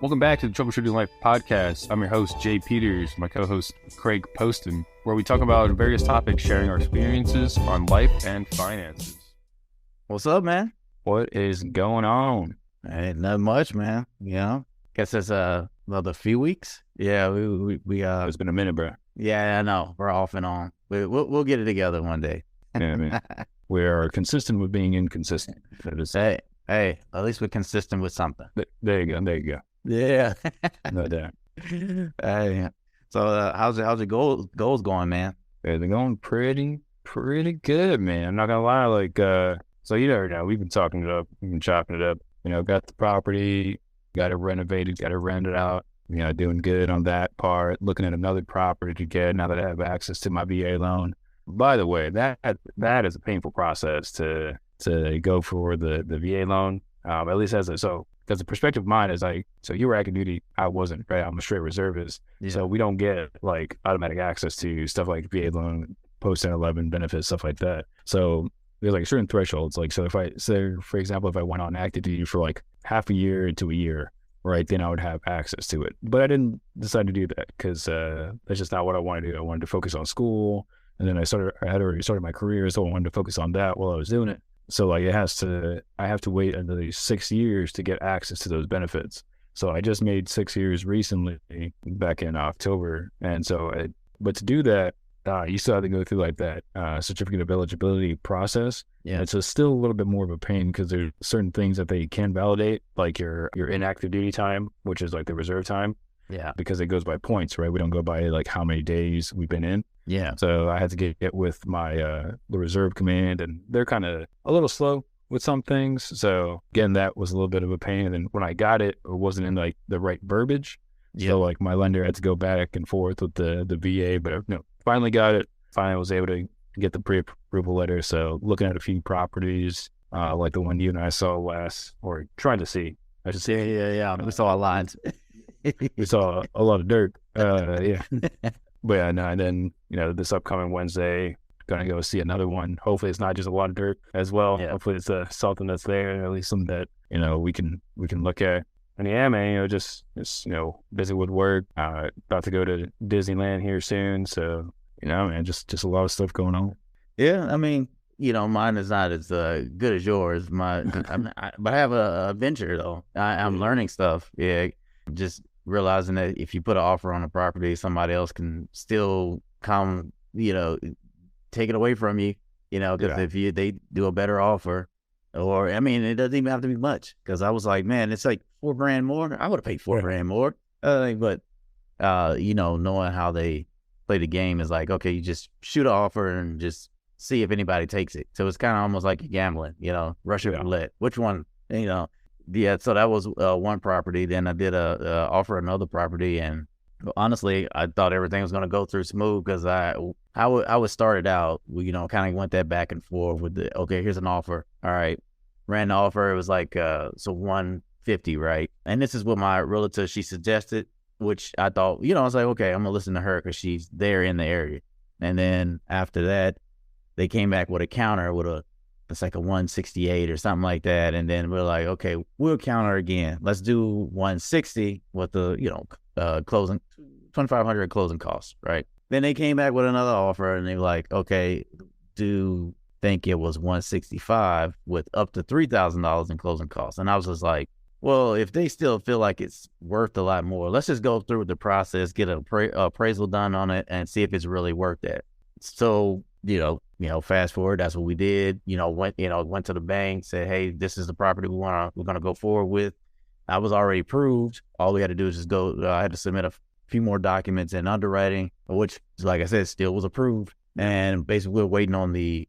Welcome back to the Troubleshooting Life podcast. I'm your host, Jay Peters, my co-host, Craig Poston, where we talk about various topics, sharing our experiences on life and finances. What's up, man? What is going on? Ain't nothing much, man. You know, guess it's another few weeks. Yeah, we It's been a minute, bro. Yeah, I know. We're off and on. We'll get it together one day. Yeah, man. We are consistent with being inconsistent. Hey, at least we're consistent with something. There you go. Yeah. No doubt. Hey, so how's your goals going, man? They're going pretty good, man. I'm not gonna lie. So you never know. We've been chopping it up. You know, got the property, got it renovated, got it rented out. You know, doing good on that part. Looking at another property to get now that I have access to my VA loan. By the way, that is a painful process to go for the VA loan. At least because the perspective of mine is so you were active duty, I wasn't, right? I'm a straight reservist. Yeah. So we don't get like automatic access to stuff like VA loan, post 10-11 benefits, stuff like that. So there's like certain thresholds. Like, so for example, if I went on active duty for like half a year to a year, right, then I would have access to it. But I didn't decide to do that because that's just not what I wanted to do. I wanted to focus on school. And then I had already started my career, so I wanted to focus on that while I was doing it. So like I have to wait another 6 years to get access to those benefits. So I just made 6 years recently back in October. And so, but to do that, you still have to go through like that certificate of eligibility process. Yeah. It's still a little bit more of a pain because there's certain things that they can validate, like your inactive duty time, which is like the reserve time. Yeah. Because it goes by points, right? We don't go by like how many days we've been in. Yeah. So I had to get with my the reserve command, and they're kind of a little slow with some things. So again, that was a little bit of a pain. And then when I got it, it wasn't in like the right verbiage. Yeah. So like my lender had to go back and forth with the VA, but finally got it. Finally was able to get the pre-approval letter. So looking at a few properties, like the one you and I saw or trying to see, I should say. Yeah. We saw a lot. We saw a lot of dirt. Yeah. But yeah, no, and then, this upcoming Wednesday, going to go see another one. Hopefully it's not just a lot of dirt as well. Yeah. Hopefully it's something that's there, at least something that, we can look at. And yeah, man, just busy with work. About to go to Disneyland here soon. So, man, just a lot of stuff going on. Yeah, I mean, mine is not as good as yours. But I have a venture though. I'm learning stuff. Yeah, just realizing that if you put an offer on a property, somebody else can still come, take it away from you, because if they do a better offer, or, I mean, it doesn't even have to be much, because I was like, man, it's like $4,000 more. I would have paid $4,000 more. But, knowing how they play the game is like, okay, you just shoot an offer and just see if anybody takes it. So it's kind of almost like gambling, Russian roulette. Which one, Yeah, so that was one property. Then I did offer another property, and honestly, I thought everything was going to go through smooth because I was started out, kind of went that back and forth with okay, here's an offer. All right, ran the offer. It was like so 150, right? And this is what my realtor she suggested, which I thought, I was like, okay, I'm gonna listen to her because she's there in the area. And then after that, they came back with a counter with it's like a 168 or something like that. And then we're like, okay, we'll counter again. Let's do 160 with the, closing, 2,500 closing costs, right? Then they came back with another offer and they were like, okay, do think it was 165 with up to $3,000 in closing costs. And I was just like, well, if they still feel like it's worth a lot more, let's just go through the process, get an appraisal done on it and see if it's really worth that. So, fast forward, that's what we did, went to the bank, said, hey, this is the property we're going to go forward with. I was already approved. All we had to do is just go, I had to submit a few more documents and underwriting, which, like I said, still was approved. And basically we're waiting on the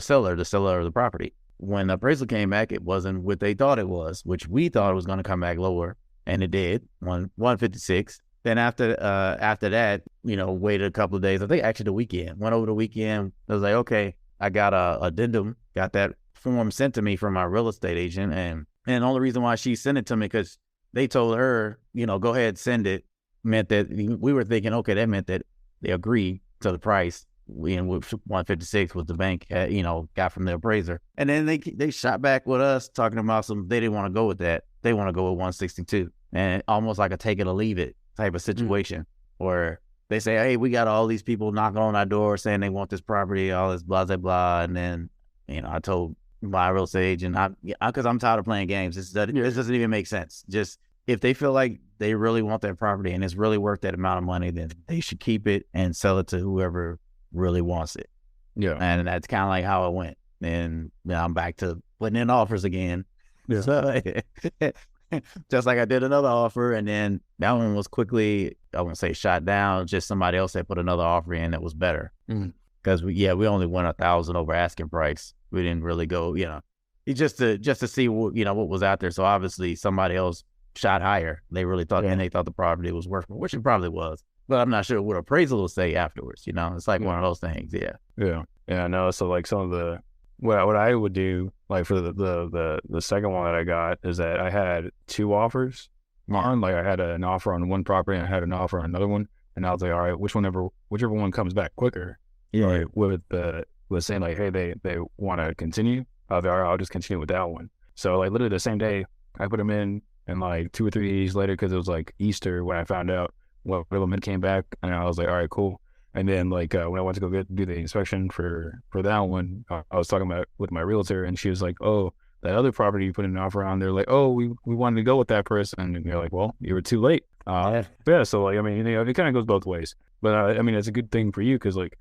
seller of the property. When the appraisal came back, it wasn't what they thought it was, which we thought it was going to come back lower. And it did, 156. Then after that, waited a couple of days. I think actually the weekend. Went over the weekend. I was like, okay, I got a addendum. Got that form sent to me from my real estate agent. And the only reason why she sent it to me because they told her, go ahead, send it. Meant that we were thinking, okay, that meant that they agreed to the price. And 156 was the bank, got from the appraiser. And then they shot back with us talking about they didn't want to go with that. they want to go with 162, and almost like a take it or leave it type of situation where they say, hey, we got all these people knocking on our door saying they want this property, all this blah, blah, blah. And then, I told my real estate agent, because I'm tired of playing games. This doesn't even make sense. Just if they feel like they really want that property and it's really worth that amount of money, then they should keep it and sell it to whoever really wants it. Yeah. And that's kind of like how it went. And now I'm back to putting in offers again. Yeah. So, just like I did another offer, and then that one was quickly, I wouldn't say shot down, just somebody else that put another offer in that was better. Because we only went 1,000 over asking price. We didn't really go, just to see what, what was out there. So obviously somebody else shot higher. They really thought, and they thought the property was worth more, which it probably was. But I'm not sure what appraisal will say afterwards. It's like one of those things. Yeah. I know. So like some of the what I would do, like for the second one that I got, is that I had 2 offers on. Like I had an offer on one property and I had an offer on another one, and I was like, all right, whichever one comes back quicker. Yeah. Right, with saying like, hey, they want to continue. I was like, all right, I'll just continue with that one. So like literally the same day I put them in, and like 2 or 3 days later, because it was like Easter when I found out, what element came back, and I was like, all right, cool. And then like when I went to go do the inspection for that one, I was talking about with my realtor, and she was like, oh, that other property you put an offer on, they're like, oh, we wanted to go with that person, and you're like, well, you were too late. So like, I mean, it kind of goes both ways, but I mean, it's a good thing for you, because like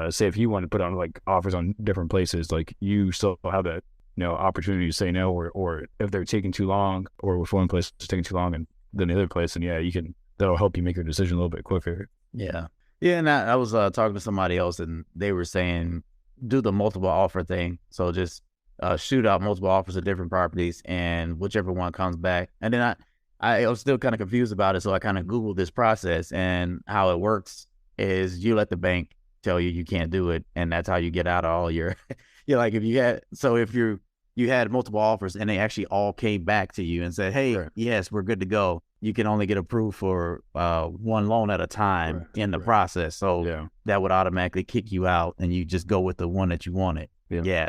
say if you want to put on like offers on different places, like you still have that opportunity to say no, or if they're taking too long, or if one place is taking too long and then the other place, and that'll help you make your decision a little bit quicker. Yeah, and I was talking to somebody else, and they were saying do the multiple offer thing. So just shoot out multiple offers of different properties, and whichever one comes back. And then I was still kind of confused about it, so I kind of Googled this process, and how it works is you let the bank tell you can't do it, and that's how you get out of all your like if you had multiple offers and they actually all came back to you and said, hey, yes, we're good to go, you can only get approved for one loan at a time in the process. So that would automatically kick you out, and you just go with the one that you wanted.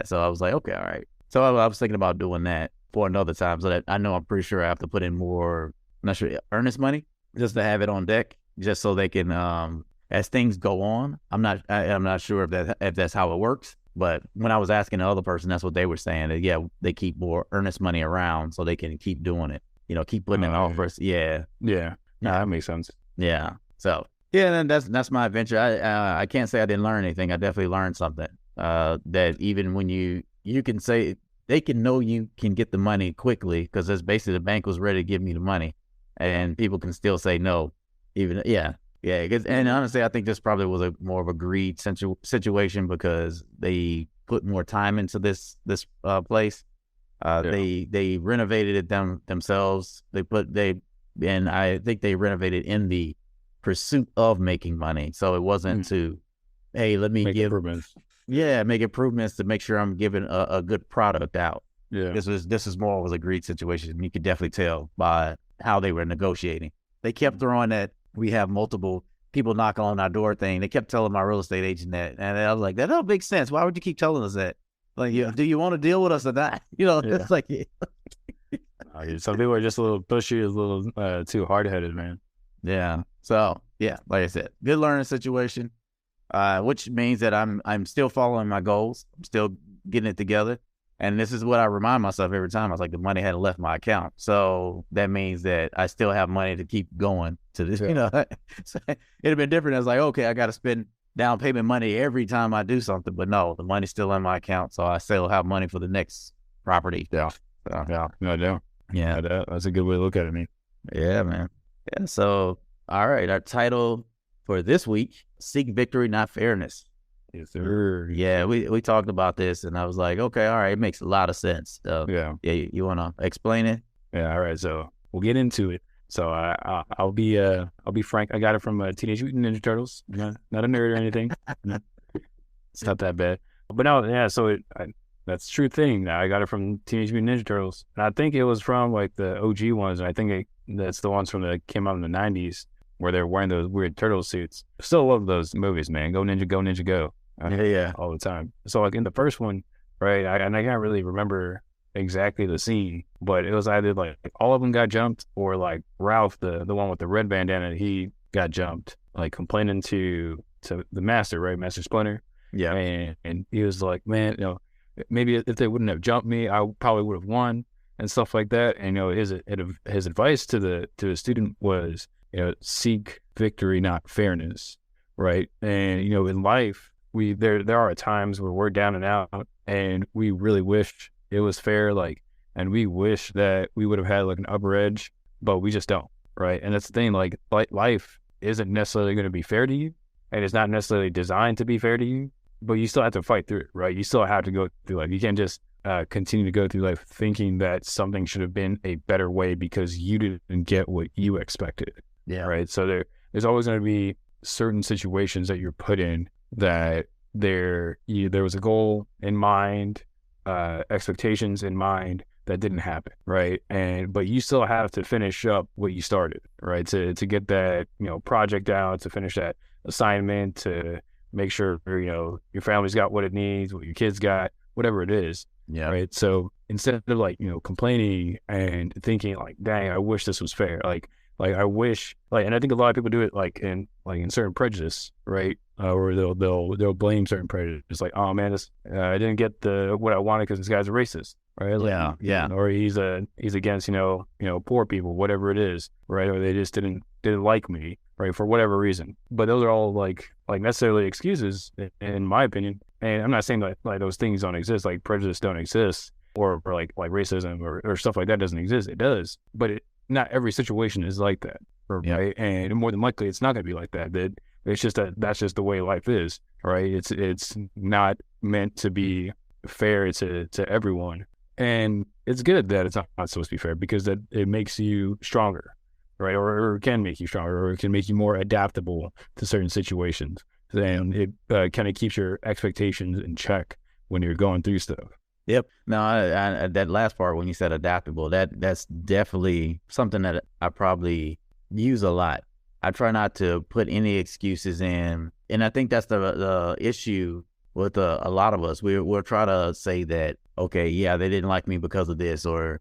So I was like, okay, all right. So I was thinking about doing that for another time, so that I know I'm pretty sure I have to put in more, I'm not sure, earnest money, just to have it on deck, just so they can as things go on. I'm not sure if that's how it works. But when I was asking the other person, that's what they were saying. That, they keep more earnest money around so they can keep doing it. Keep putting in offers. Yeah. No, that makes sense. Yeah. So then that's my adventure. I can't say I didn't learn anything. I definitely learned something. That even when you can say, they can know you can get the money quickly, because that's basically the bank was ready to give me the money, and people can still say no. Even and honestly, I think this probably was more of a greed situation, because they put more time into this place. They renovated it themselves. And I think they renovated in the pursuit of making money. So it wasn't to, hey, let me make improvements to make sure I'm giving a good product out. This is more of a greed situation. You could definitely tell by how they were negotiating. They kept throwing that we have multiple people knocking on our door thing. They kept telling my real estate agent that, and I was like, that don't make sense. Why would you keep telling us that? Like, do you want to deal with us or not? It's like some people are just a little pushy, a little too hard-headed, man. So like I said, good learning situation, which means that I'm still following my goals. I'm still getting it together. And this is what I remind myself every time. I was like, the money hadn't left my account. So that means that I still have money to keep going to this, So it'd have been different. I was like, okay, I got to spend down payment money every time I do something. But no, the money's still in my account. So I still have money for the next property. No doubt. That's a good way to look at it, man. Yeah, man. Yeah. So, all right. Our title for this week, Seek Victory, Not Fairness. Yes, sir. Yeah, we talked about this, and I was like, okay, all right, it makes a lot of sense. You want to explain it? Yeah, all right. So we'll get into it. So I'll be frank. I got it from Teenage Mutant Ninja Turtles. Not a nerd or anything. It's not that bad. But no, yeah. So that's a true thing. I got it from Teenage Mutant Ninja Turtles, and I think it was from like the OG ones. And I think that's the ones that came out in the '90s, where they're wearing those weird turtle suits. Still love those movies, man. Go Ninja, go Ninja, go. All the time. So like in the first one, right? I can't really remember exactly the scene, but it was either like all of them got jumped or like Ralph, the one with the red bandana, he got jumped, like complaining to the master, right, Master Splinter. Yeah. And he was like, man, maybe if they wouldn't have jumped me, I probably would have won and stuff like that. And his advice to the student was, seek victory, not fairness, right? And in life, there are times where we're down and out, and we really wish it was fair, like, and we wish that we would have had like an upper edge, but we just don't, right? And that's the thing, like life isn't necessarily going to be fair to you, and it's not necessarily designed to be fair to you, but you still have to fight through it, right? You still have to go through life. You can't just continue to go through life thinking that something should have been a better way because you didn't get what you expected. Yeah. Right. So there's always going to be certain situations that you're put in that there was a goal in mind, expectations in mind that didn't happen. Right. But you still have to finish up what you started, right? To get that, project out, to finish that assignment, to make sure, your family's got what it needs, what your kids got, whatever it is. Yeah. Right. So instead of like, complaining and thinking like, dang, I wish this was fair. Like I wish, like, and I think a lot of people do it like in certain prejudice, right? Or they'll blame certain prejudice. It's like, oh man, I didn't get what I wanted because this guy's a racist, right? Like, yeah. Or he's against, poor people, whatever it is, right? Or they just didn't like me, right? For whatever reason. But those are all like necessarily excuses, in my opinion. And I'm not saying that like those things don't exist, like prejudice don't exist, or like racism or stuff like that doesn't exist. It does, but not every situation is like that, right? And more than likely, it's not going to be like that. It's just that's just the way life is, right? It's not meant to be fair to everyone, and it's good that it's not supposed to be fair because that it makes you stronger, right? Or can make you stronger, or it can make you more adaptable to certain situations. And it kind of keeps your expectations in check when you're going through stuff. Yep. No, I that last part when you said adaptable, that's definitely something that I probably use a lot. I try not to put any excuses in, and I think that's the issue with a lot of us. We'll try to say that, okay, yeah, they didn't like me because of this, or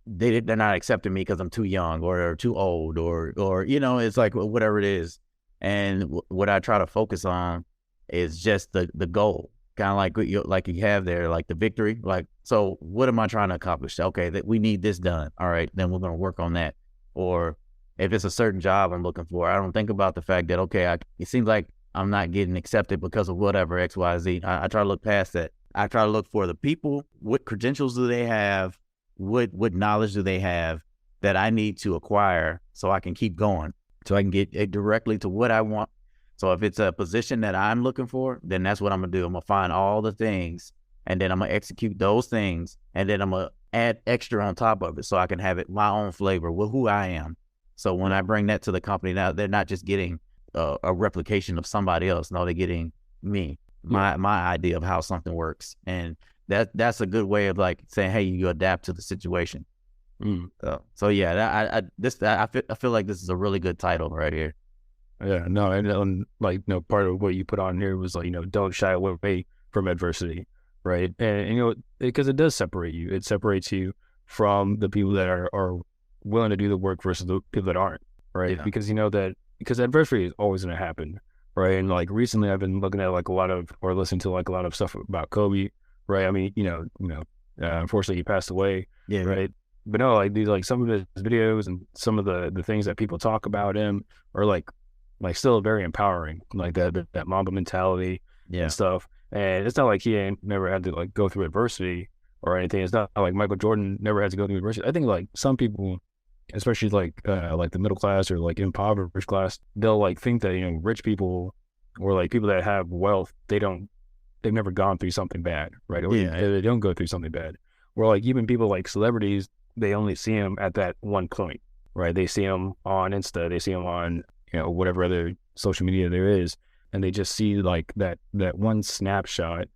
they're not accepting me because I'm too young or too old, or it's like whatever it is. And what I try to focus on is just the goal. Kind of like you have there, like the victory. Like, so what am I trying to accomplish? Okay, that we need this done. All right, then we're going to work on that. Or if it's a certain job I'm looking for, I don't think about the fact that, okay, it seems like I'm not getting accepted because of whatever X, Y, Z. I try to look past that. I try to look for the people. What credentials do they have? What knowledge do they have that I need to acquire so I can keep going, so I can get it directly to what I want. So if it's a position that I'm looking for, then that's what I'm going to do. I'm going to find all the things, and then I'm going to execute those things, and then I'm going to add extra on top of it so I can have it my own flavor with who I am. So when I bring that to the company, now they're not just getting a replication of somebody else. No, they're getting me, my idea of how something works. And that's a good way of like saying, hey, you adapt to the situation. So yeah, I feel like this is a really good title right here. Yeah, no, and like, part of what you put on here was like, don't shy away from adversity, right? And because it does separate you. It separates you from the people that are willing to do the work versus the people that aren't, right? Yeah. Because because adversity is always going to happen, right? And like recently, I've been looking at listening to like a lot of stuff about Kobe, right? I mean, unfortunately, he passed away, right? But no, like these, like some of his videos and some of the things that people talk about him are like still very empowering, like that Mamba mentality and stuff. And it's not like he ain't never had to like go through adversity or anything. It's not like Michael Jordan never had to go through adversity. I think like some people, especially like the middle class or like impoverished class, they'll like think that rich people or like people that have wealth, they've never gone through something bad, right? Or they don't go through something bad. Or like even people like celebrities, they only see them at that one point, right? They see them on Insta, they see them on whatever other social media there is, and they just see like that one snapshot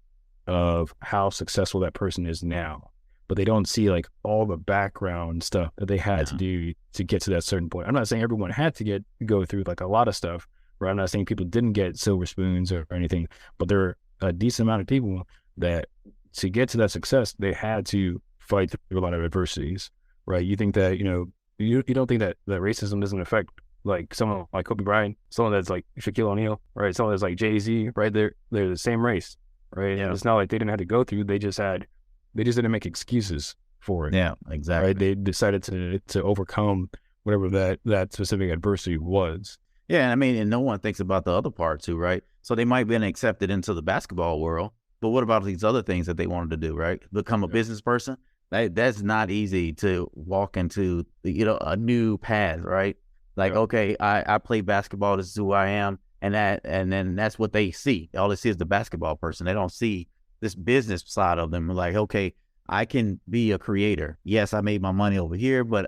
of how successful that person is now, but they don't see like all the background stuff that they had to do to get to that certain point. I'm not saying everyone had to go through like a lot of stuff, right? I'm not saying people didn't get silver spoons or anything, but there are a decent amount of people that to get to that success, they had to fight through a lot of adversities, right? You think that, you don't think that racism doesn't affect like someone like Kobe Bryant, someone that's like Shaquille O'Neal, right? Someone that's like Jay-Z, right? They're the same race, right? Yeah. It's not like they didn't have to go through, they just didn't make excuses for it. Yeah, exactly. Right? They decided to overcome whatever that specific adversity was. Yeah, I mean, and no one thinks about the other part too, right? So they might have been accepted into the basketball world, but what about these other things that they wanted to do, right? Become a business person? That's not easy to walk into, a new path, right? Like, okay, I play basketball, this is who I am, and then that's what they see. All they see is the basketball person. They don't see this business side of them. Like, okay, I can be a creator. Yes, I made my money over here, but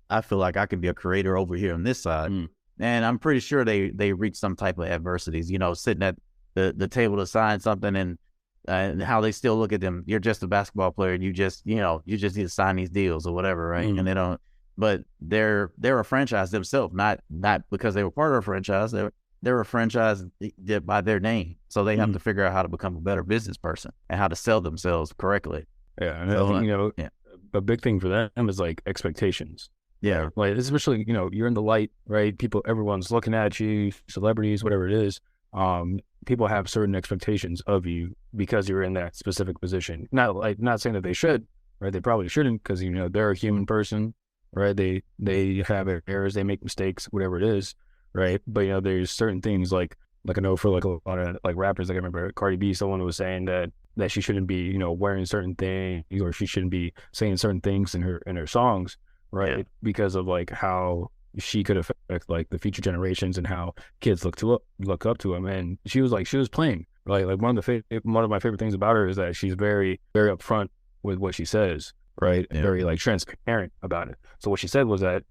I feel like I can be a creator over here on this side. And I'm pretty sure they reach some type of adversities, sitting at the table to sign something, and how they still look at them. You're just a basketball player, and you just need to sign these deals or whatever, right? And they don't. But they're a franchise themselves, not because they were part of a franchise. They're a franchise by their name, so they have to figure out how to become a better business person and how to sell themselves correctly. Yeah, and I think, a big thing for them is like expectations. Yeah, like especially you're in the light, right? Everyone's looking at you, celebrities, whatever it is. People have certain expectations of you because you're in that specific position. Not saying that they should, right? They probably shouldn't, because they're a human person, right? They have errors, they make mistakes, whatever it is, right? But there's certain things like I know for like a lot of like rappers, like I remember Cardi B, someone was saying that she shouldn't be wearing certain things, or she shouldn't be saying certain things in her songs, right? Yeah. Because of like how she could affect like the future generations and how kids look up to him. And she was playing like one of my favorite things about her is that she's very, very upfront with what she says, right? Yeah. Very like transparent about it. So what she said was that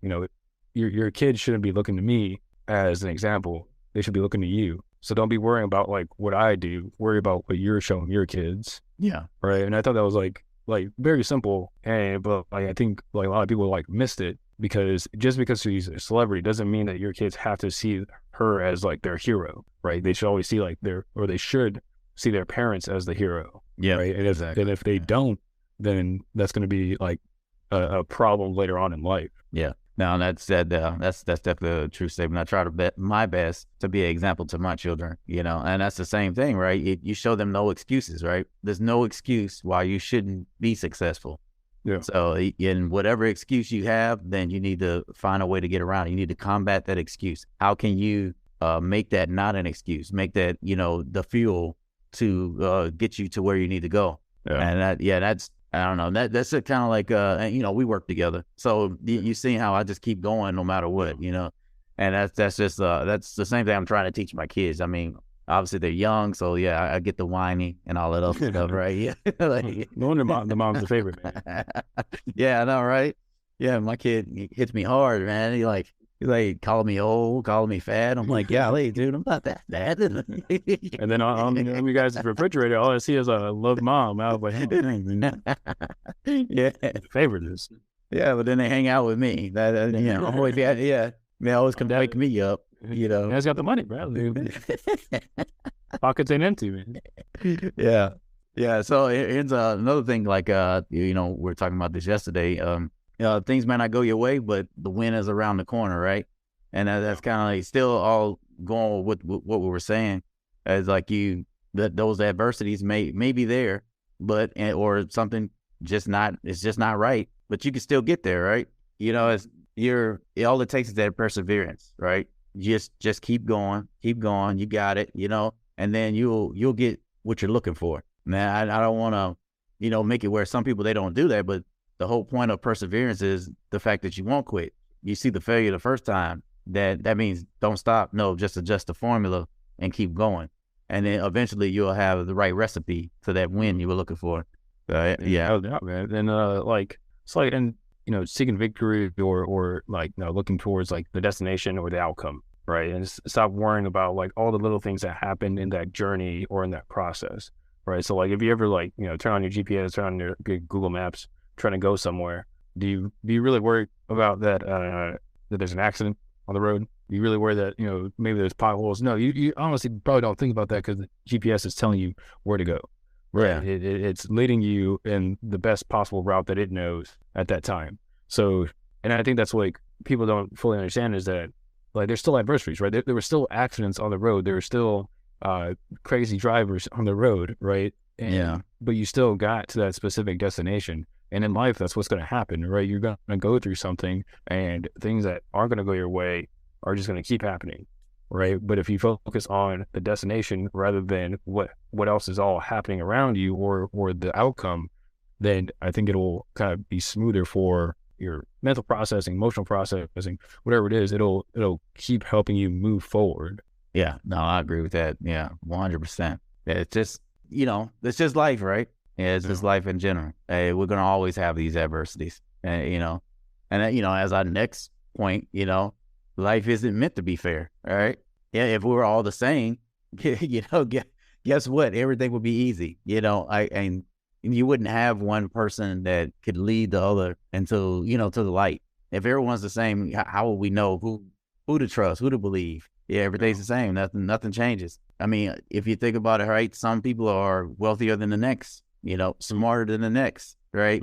your kids shouldn't be looking to me as an example. They should be looking to you. So don't be worrying about like what I do. Worry about what you're showing your kids. Yeah. Right. And I thought that was like very simple. But like I think like a lot of people like missed it, because just because she's a celebrity doesn't mean that your kids have to see her as like their hero. Right. They should always see they should see their parents as the hero. Yeah. Right. And if they don't, then that's going to be like a problem later on in life. Yeah. No, that's definitely a true statement. I try to bet my best to be an example to my children, and that's the same thing, right? You show them no excuses, right? There's no excuse why you shouldn't be successful. Yeah. So in whatever excuse you have, then you need to find a way to get around it. You need to combat that excuse. How can you make that not an excuse? Make that, the fuel to get you to where you need to go. Yeah. And that's, I don't know. That's kind of like, we work together. So you see how I just keep going no matter what, and that's just, that's the same thing I'm trying to teach my kids. I mean, obviously they're young, so yeah, I get the whining and all that other stuff, right? Yeah. No wonder the mom's the favorite, man. Yeah, I know, right? Yeah, my kid hits me hard, man. He like calling me old, calling me fat. I'm like, golly, dude, I'm not that bad. And then on you guys' refrigerator, all I see is a love mom. I was like, yeah, favorite is. Yeah, but then they hang out with me. Always, yeah, they always come wake me up. You guys got the money, bro. Pockets ain't empty, man. Yeah. So here's another thing. Like, we were talking about this yesterday. Things may not go your way, but the win is around the corner, right? And that's kind of like still all going with what we were saying, as like those adversities may be there, but or something it's just not right, but you can still get there, right? All it takes is that perseverance, right? Just keep going, you got it, and then you'll get what you're looking for. Man, I don't want to, make it where some people, they don't do that, but the whole point of perseverance is the fact that you won't quit. You see the failure the first time, that means don't stop. No, just adjust the formula and keep going. And then eventually you'll have the right recipe for that win you were looking for. Yeah, man. And seeking victory or like, looking towards like the destination or the outcome, right? And stop worrying about like all the little things that happen in that journey or in that process, right? So like if you ever like, turn on your GPS, turn on your Google Maps, trying to go somewhere, do you really worry about that there's an accident on the road? Do you really worry that maybe there's potholes? No, you honestly probably don't think about that, because the GPS is telling you where to go, Right. Yeah. It's leading you in the best possible route that it knows at that time. So, and I think that's like people don't fully understand is that like there's still adversaries, right? There were still accidents on the road. There were still crazy drivers on the road, right? Yeah. But you still got to that specific destination. And in life, that's what's going to happen, right? You're going to go through something, and things that aren't going to go your way are just going to keep happening, right? But if you focus on the destination rather than what else is all happening around you or the outcome, then I think it'll kind of be smoother for your mental processing, emotional processing, whatever it is. It'll keep helping you move forward. Yeah. No, I agree with that. Yeah, 100%. It's just, it's just life, right? Yeah, it's just life in general. Hey, we're gonna always have these adversities, and as our next point, life isn't meant to be fair. All right. Yeah, if we were all the same, guess what? Everything would be easy. And you wouldn't have one person that could lead the other into, to the light. If everyone's the same, how will we know who to trust, who to believe? Yeah, everything's the same. Nothing changes. I mean, if you think about it, right? Some people are wealthier than the next, smarter than the next, right?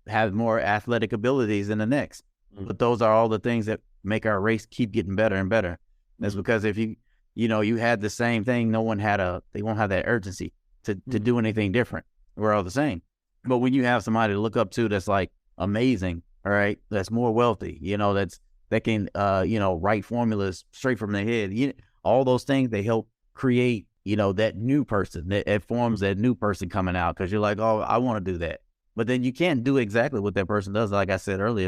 Have more athletic abilities than the next. But those are all the things that make our race keep getting better and better. That's because if you had the same thing, they won't have that urgency to do anything different. We're all the same. But when you have somebody to look up to that's like amazing, all right, that's more wealthy, that can write formulas straight from their head. All those things, they help create, that new person. It forms that new person coming out because you're like, oh, I want to do that. But then you can't do exactly what that person does. Like I said earlier,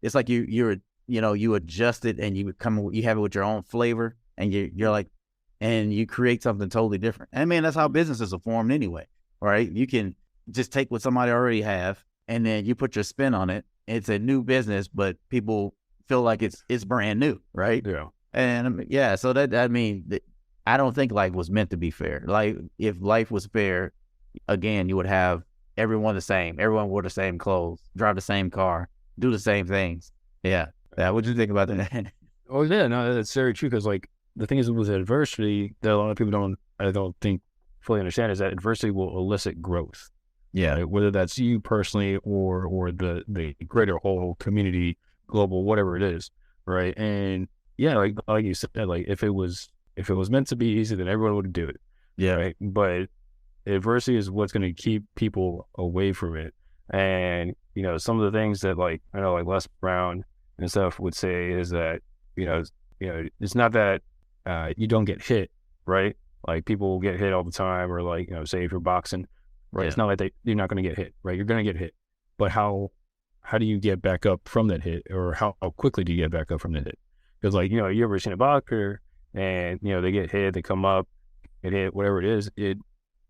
it's like you adjust it and you have it with your own flavor and you're like, and you create something totally different. And man, that's how businesses are formed anyway, right? You can just take what somebody already have and then you put your spin on it. It's a new business, but people feel like it's brand new, right? Yeah. And so I don't think life was meant to be fair. Like if life was fair, again, you would have everyone the same. Everyone wore the same clothes, drive the same car, do the same things. Yeah. What do you think about that? Oh yeah, no, that's very true. Because like the thing is with adversity that a lot of people I don't think fully understand is that adversity will elicit growth. Yeah. Right? Whether that's you personally or the greater whole community, global, whatever it is, right? And yeah, like you said, like if it was meant to be easy, then everyone would do it. Yeah. Right. But adversity is what's going to keep people away from it. And some of the things that like I know like Les Brown and stuff would say is that it's not that you don't get hit, right? Like people get hit all the time, or like say if you're boxing, right? Yeah. It's not like you're not going to get hit, right? You're going to get hit, but how do you get back up from that hit, or how quickly do you get back up from that hit? Because like you ever seen a boxer and they get hit, they come up, get hit, whatever it is, it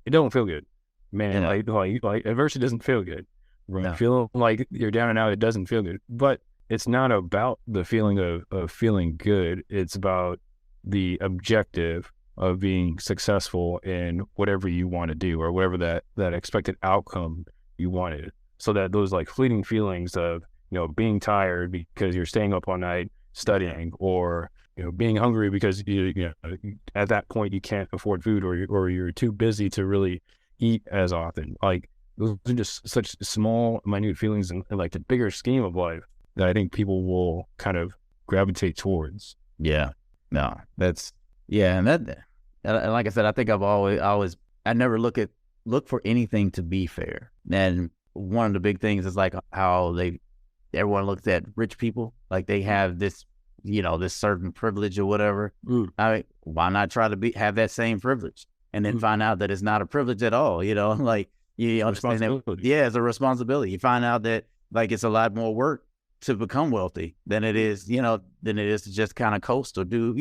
don't feel good, man. Yeah. Like adversity doesn't feel good. Right? No. Feeling like you're down and out, it doesn't feel good. But it's not about the feeling of feeling good. It's about the objective of being successful in whatever you want to do, or whatever that expected outcome you wanted. So that those like fleeting feelings of being tired because you're staying up all night studying, or being hungry because you at that point you can't afford food, or you're too busy to really eat as often. Like those are just such small, minute feelings in like the bigger scheme of life that I think people will kind of gravitate towards. Yeah, no, and like I said, I think I never look for anything to be fair. And one of the big things is like how everyone looks at rich people, like they have this, this certain privilege or whatever. Why not try to have that same privilege and then find out that it's not a privilege at all? Like you understand that? Yeah, it's a responsibility. You find out that like it's a lot more work to become wealthy than it is, than it is to just kind of coast or do,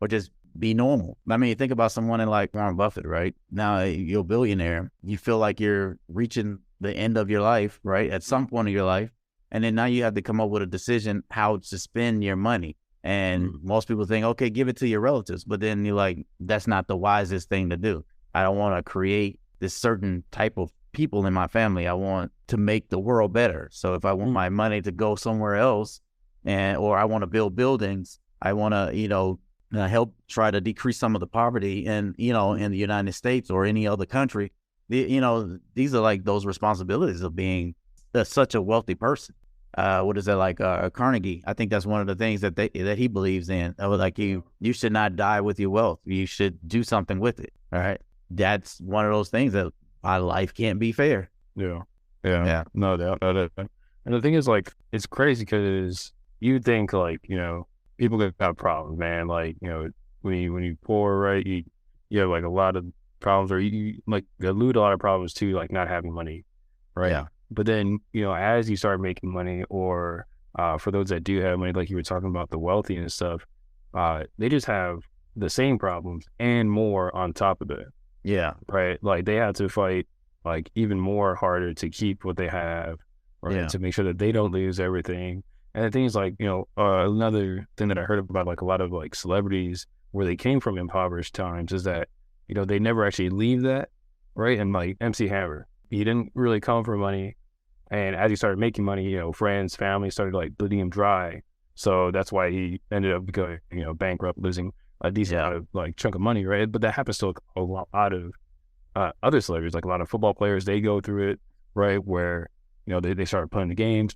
or just be normal. I mean, think about someone like Warren Buffett, right? Now you're a billionaire. You feel like you're reaching the end of your life, right? At some point of your life. And then now you have to come up with a decision how to spend your money. And most people think, okay, give it to your relatives. But then you're like, that's not the wisest thing to do. I don't want to create this certain type of people in my family. I want to make the world better. So if I want my money to go somewhere else, or I want to build buildings, I want to, help try to decrease some of the poverty in the United States or any other country, these are like those responsibilities of being such a wealthy person. What is that, like Carnegie? I think that's one of the things that he believes in. Like you should not die with your wealth. You should do something with it. All right, that's one of those things that my life can't be fair. Yeah. No doubt. And the thing is, like, it's crazy because you think, like, people got problems, man. Like, when you poor, right, you have like a lot of problems, or you like elude a lot of problems too, like not having money, right? Yeah. But then, as you start making money, or for those that do have money, like you were talking about the wealthy and stuff, they just have the same problems and more on top of it. Yeah. Right. Like they have to fight like even more harder to keep what they have, right? Yeah. To make sure that they don't lose everything. And the thing is, like, another thing that I heard about, like a lot of like celebrities where they came from impoverished times, is that, they never actually leave that, right? And like MC Hammer, he didn't really come from money. And as he started making money, friends, family started like bleeding him dry. So that's why he ended up going, bankrupt, losing a decent amount of like chunk of money, right? But that happens to a lot of other celebrities, like a lot of football players. They go through it, right? Where, they started playing the game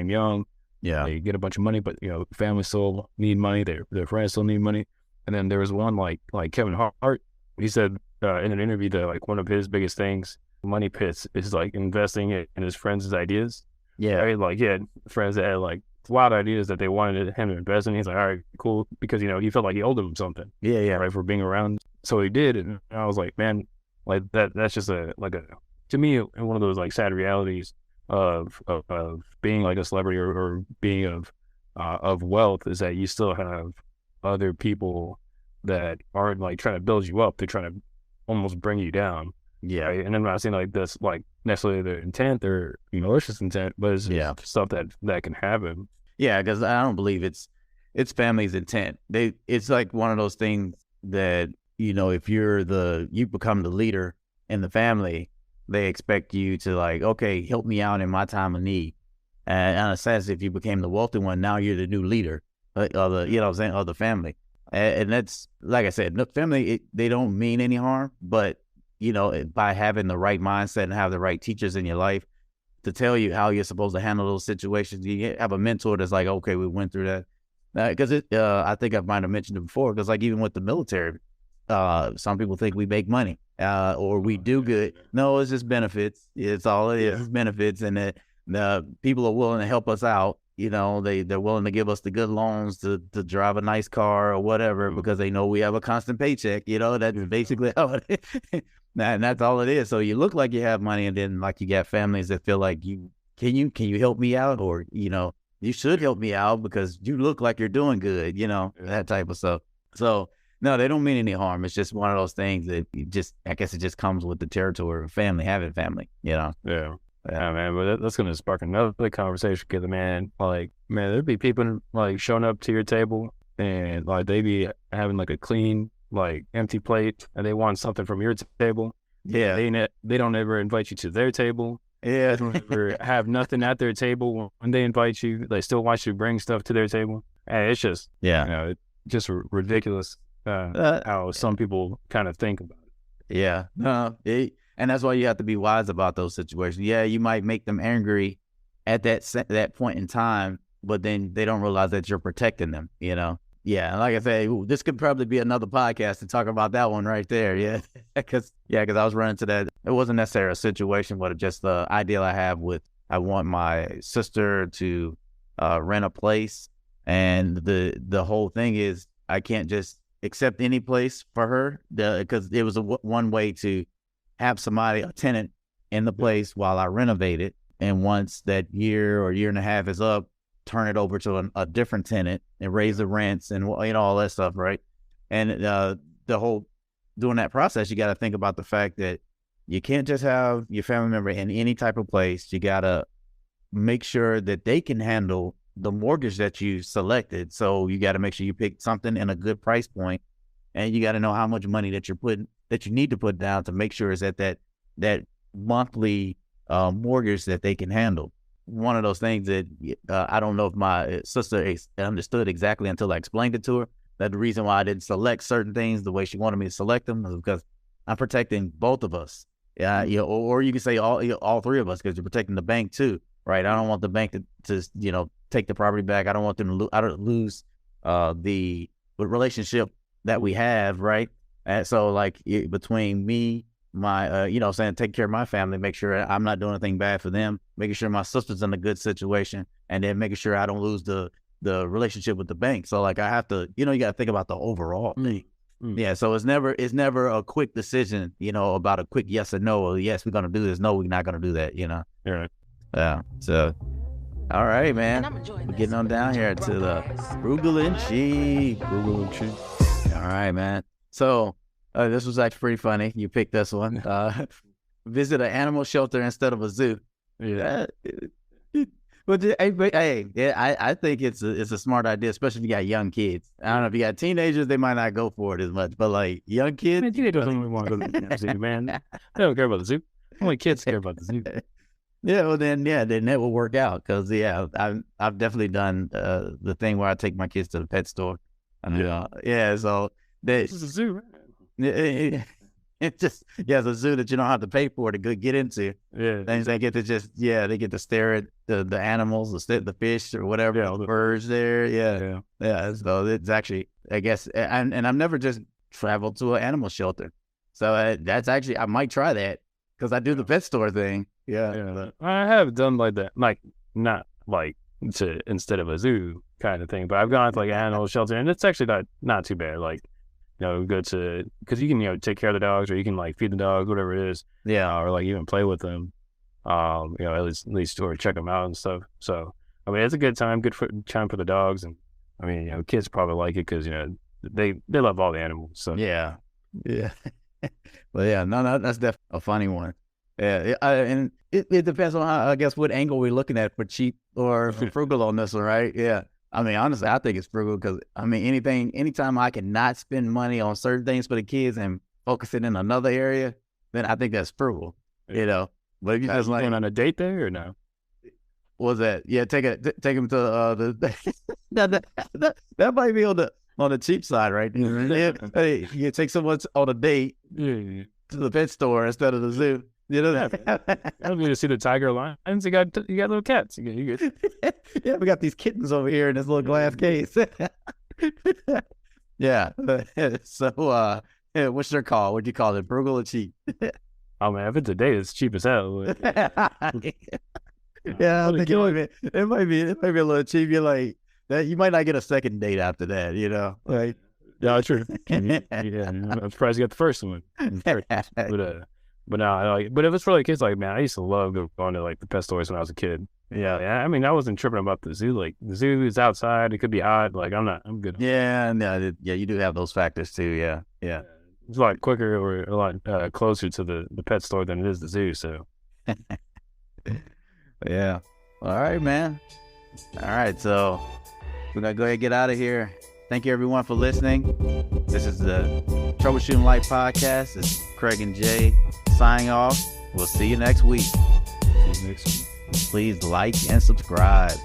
young. Yeah. They get a bunch of money, but, families still need money. Their friends still need money. And then there was one like Kevin Hart. He said in an interview that like one of his biggest things, money pits, is like investing it in his friends' ideas. Yeah. Right? Like he had friends that had like wild ideas that they wanted him to invest in. He's like, all right, cool. Because, he felt like he owed them something. Yeah. Right. For being around. So he did. And I was like, man, like that's just to me, one of those like sad realities of being like a celebrity or being of wealth, is that you still have other people that aren't like trying to build you up. They're trying to almost bring you down. Yeah. Right? And I'm not saying like that's like necessarily their intent or malicious intent, but it's just stuff that can happen. Yeah, because I don't believe it's family's intent. It's like one of those things that, if you become the leader in the family, they expect you to like, okay, help me out in my time of need. And in a sense, if you became the wealthy one, now you're the new leader of the family. And that's, like I said, family, they don't mean any harm, but, by having the right mindset and have the right teachers in your life to tell you how you're supposed to handle those situations, you have a mentor that's like, okay, we went through that. Because I think I might have mentioned it before, because like even with the military, some people think we make money or we do good. No, it's just benefits. It's all it is, benefits. And the people are willing to help us out. They're willing to give us the good loans to drive a nice car or whatever, because they know we have a constant paycheck. That's basically how it is. And that's all it is. So you look like you have money, and then like you got families that feel like can you help me out, or you should help me out because you look like you're doing good, that type of stuff. So no, they don't mean any harm. It's just one of those things that I guess it just comes with the territory of family, having family, Yeah, man, but that's going to spark another conversation, because, man, there'd be people like showing up to your table and like they be having like a clean, like empty plate, and they want something from your table. Yeah. They don't ever invite you to their table. Yeah. They don't ever have nothing at their table when they invite you. They still want you to bring stuff to their table. And it's just, it's just ridiculous how some people kind of think about it. Yeah. No, and that's why you have to be wise about those situations. Yeah, you might make them angry at that point in time, but then they don't realize that you're protecting them, Yeah, like I say, this could probably be another podcast to talk about that one right there. Yeah, because I was running to that. It wasn't necessarily a situation, but just the ideal I have I want my sister to rent a place, and the whole thing is I can't just accept any place for her, because it was one way to have a tenant in the place while I renovate it. And once that year or year and a half is up, turn it over to a different tenant and raise the rents and all that stuff, right? And the whole doing that process, you got to think about the fact that you can't just have your family member in any type of place. You got to make sure that they can handle the mortgage that you selected. So you got to make sure you pick something in a good price point, and you got to know how much money that you need to put down to make sure it's at that monthly mortgage that they can handle. One of those things that I don't know if my sister understood exactly until I explained it to her, that the reason why I didn't select certain things the way she wanted me to select them was because I'm protecting both of us. Yeah, or you can say all three of us, because you're protecting the bank too, right? I don't want the bank to take the property back. I don't want them to lose the relationship that we have, right? And so like between me, my saying take care of my family, make sure I'm not doing anything bad for them, making sure my sister's in a good situation, and then making sure I don't lose the relationship with the bank. So like I have to, you got to think about the overall thing. Yeah, so it's never a quick decision, about a quick yes or no, or yes, we're gonna do this, no, we're not gonna do that, Right. Yeah. So all right, man. We're getting on down here to the frugal and cheap. All right, man. So this was actually pretty funny. You picked this one. Visit an animal shelter instead of a zoo. Yeah. But hey, yeah, I think it's a smart idea, especially if you got young kids. I don't know if you got teenagers, they might not go for it as much, but like young kids, Man, teenagers don't even want to go to the zoo, man. They don't care about the zoo. Only kids care about the zoo. Yeah, well then that will work out, because I've definitely done the thing where I take my kids to the pet store. Yeah. So This is a zoo, right? It's just it's a zoo that you don't have to pay for to get into. Yeah, things they get to they get to stare at the animals, the fish or whatever, the birds there. Yeah. So it's actually, I guess, and I've never just traveled to an animal shelter, so that's actually, I might try that, because I do the pet store thing. Yeah. I have done like that, like not like to instead of a zoo kind of thing, but I've gone to like an animal shelter, and it's actually not too bad. Like, go to, because you can take care of the dogs, or you can like feed the dogs, whatever it is. Yeah. Or like even play with them. At least or check them out and stuff. So I mean, it's a good time, time for the dogs, and I mean, kids probably like it because they love all the animals. So yeah. But yeah, no, that's definitely a funny one. Yeah, and it depends on how, I guess, what angle we're looking at for cheap or for frugal on this one, right? Yeah. I mean, honestly, I think it's frugal, because I mean, anytime I can not spend money on certain things for the kids and focus it in another area, then I think that's frugal. But if you just going on a date there or no? What's that? Yeah, take them to that might be on the cheap side, right? Hey, you take someone on a date to the pet store instead of the zoo. I don't need to see the tiger lions. You got little cats. You good. Yeah, we got these kittens over here in this little glass case. Yeah. So, what's their call? What'd you call it? Frugal or cheap? Oh man, if it's a date, it's cheap as hell. Yeah, I think it might be a little cheap. You're like that. You might not get a second date after that. Like, yeah, true. Yeah, I'm surprised you got the first one. But no, but if it's for like kids, like, man, I used to love going to like the pet stores when I was a kid. Yeah, I mean, I wasn't tripping about the zoo. Like, the zoo is outside; it could be hot. Like, I'm good. Yeah, you do have those factors too. Yeah. It's a lot quicker or a lot closer to the pet store than it is the zoo. So, yeah. All right, man. All right, so we're gonna go ahead and get out of here. Thank you, everyone, for listening. This is the Troubleshooting Life Podcast. It's Craig and Jay signing off. We'll see you next week. See you next week. Please like and subscribe.